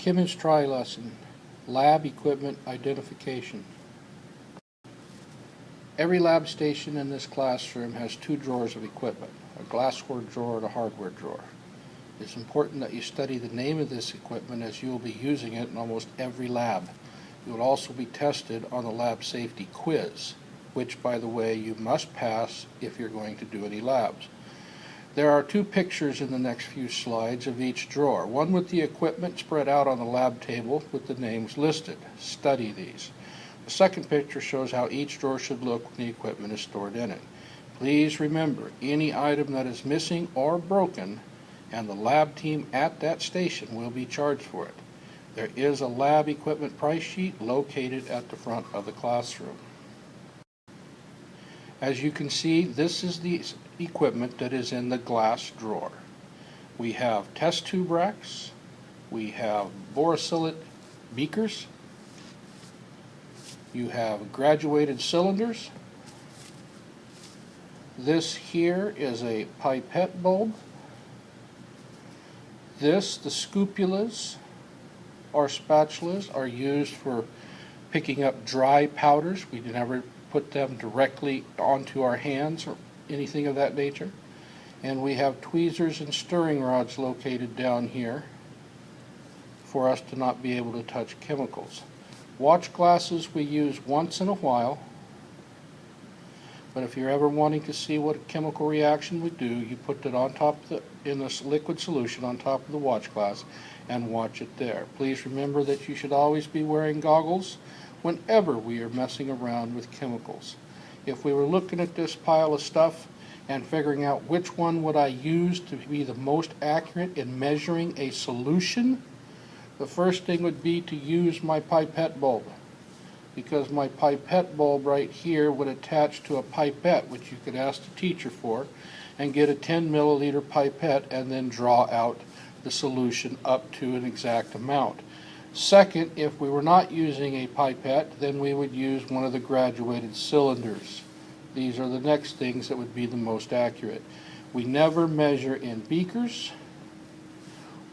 Chemistry lesson, lab equipment identification. Every lab station in this classroom has two drawers of equipment, a glassware drawer and a hardware drawer. It's important that you study the name of this equipment as you will be using it in almost every lab. You will also be tested on the lab safety quiz, which, by the way, you must pass if you're going to do any labs. There are two pictures in the next few slides of each drawer, one with the equipment spread out on the lab table with the names listed. Study these. The second picture shows how each drawer should look when the equipment is stored in it. Please remember, any item that is missing or broken, and the lab team at that station will be charged for it. There is a lab equipment price sheet located at the front of the classroom. As you can see, this is the equipment that is in the glass drawer. We have test tube racks, we have borosilicate beakers, you have graduated cylinders. This here is a pipette bulb. The scupulas or spatulas are used for picking up dry powders. We never put them directly onto our hands or anything of that nature. And we have tweezers and stirring rods located down here for us to not be able to touch chemicals. Watch glasses we use once in a while, but if you're ever wanting to see what a chemical reaction would do, you put it on top of in this liquid solution on top of the watch glass and watch it there. Please remember that you should always be wearing goggles whenever we are messing around with chemicals. If we were looking at this pile of stuff and figuring out which one would I use to be the most accurate in measuring a solution, the first thing would be to use my pipette bulb, because my pipette bulb right here would attach to a pipette, which you could ask the teacher for, and get a 10 milliliter pipette and then draw out the solution up to an exact amount. Second, if we were not using a pipette, then we would use one of the graduated cylinders. These are the next things that would be the most accurate. We never measure in beakers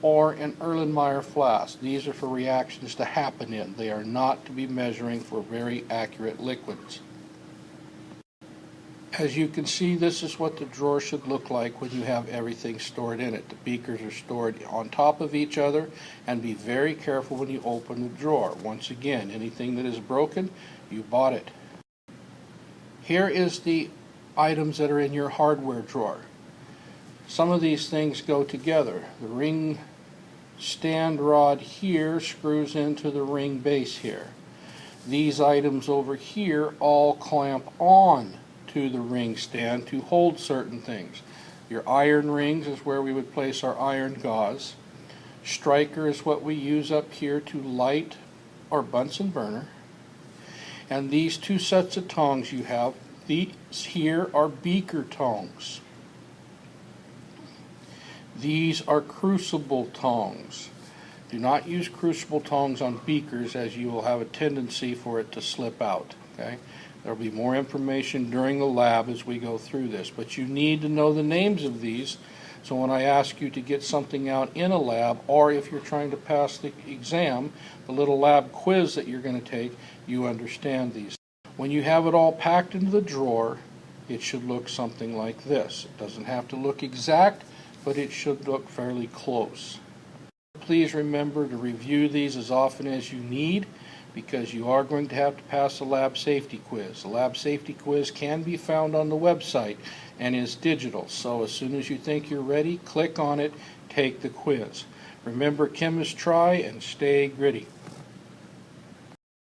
or in Erlenmeyer flasks. These are for reactions to happen in. They are not to be measuring for very accurate liquids. As you can see, this is what the drawer should look like when you have everything stored in it. The beakers are stored on top of each other, and be very careful when you open the drawer. Once again, anything that is broken, you bought it. Here is the items that are in your hardware drawer. Some of these things go together. The ring stand rod here screws into the ring base here. These items over here all clamp on to the ring stand to hold certain things. Your iron rings is where we would place our iron gauze. Striker is what we use up here to light our Bunsen burner. And these two sets of tongs you have, these here are beaker tongs. These are crucible tongs. Do not use crucible tongs on beakers, as you will have a tendency for it to slip out. Okay? There will be more information during the lab as we go through this, but you need to know the names of these, so when I ask you to get something out in a lab, or if you're trying to pass the exam, the little lab quiz that you're going to take, you understand these. When you have it all packed into the drawer, it should look something like this. It doesn't have to look exact, but it should look fairly close. Please remember to review these as often as you need, because you are going to have to pass a lab safety quiz. The lab safety quiz can be found on the website and is digital, so as soon as you think you're ready, click on it, take the quiz. Remember, chemistry and stay gritty.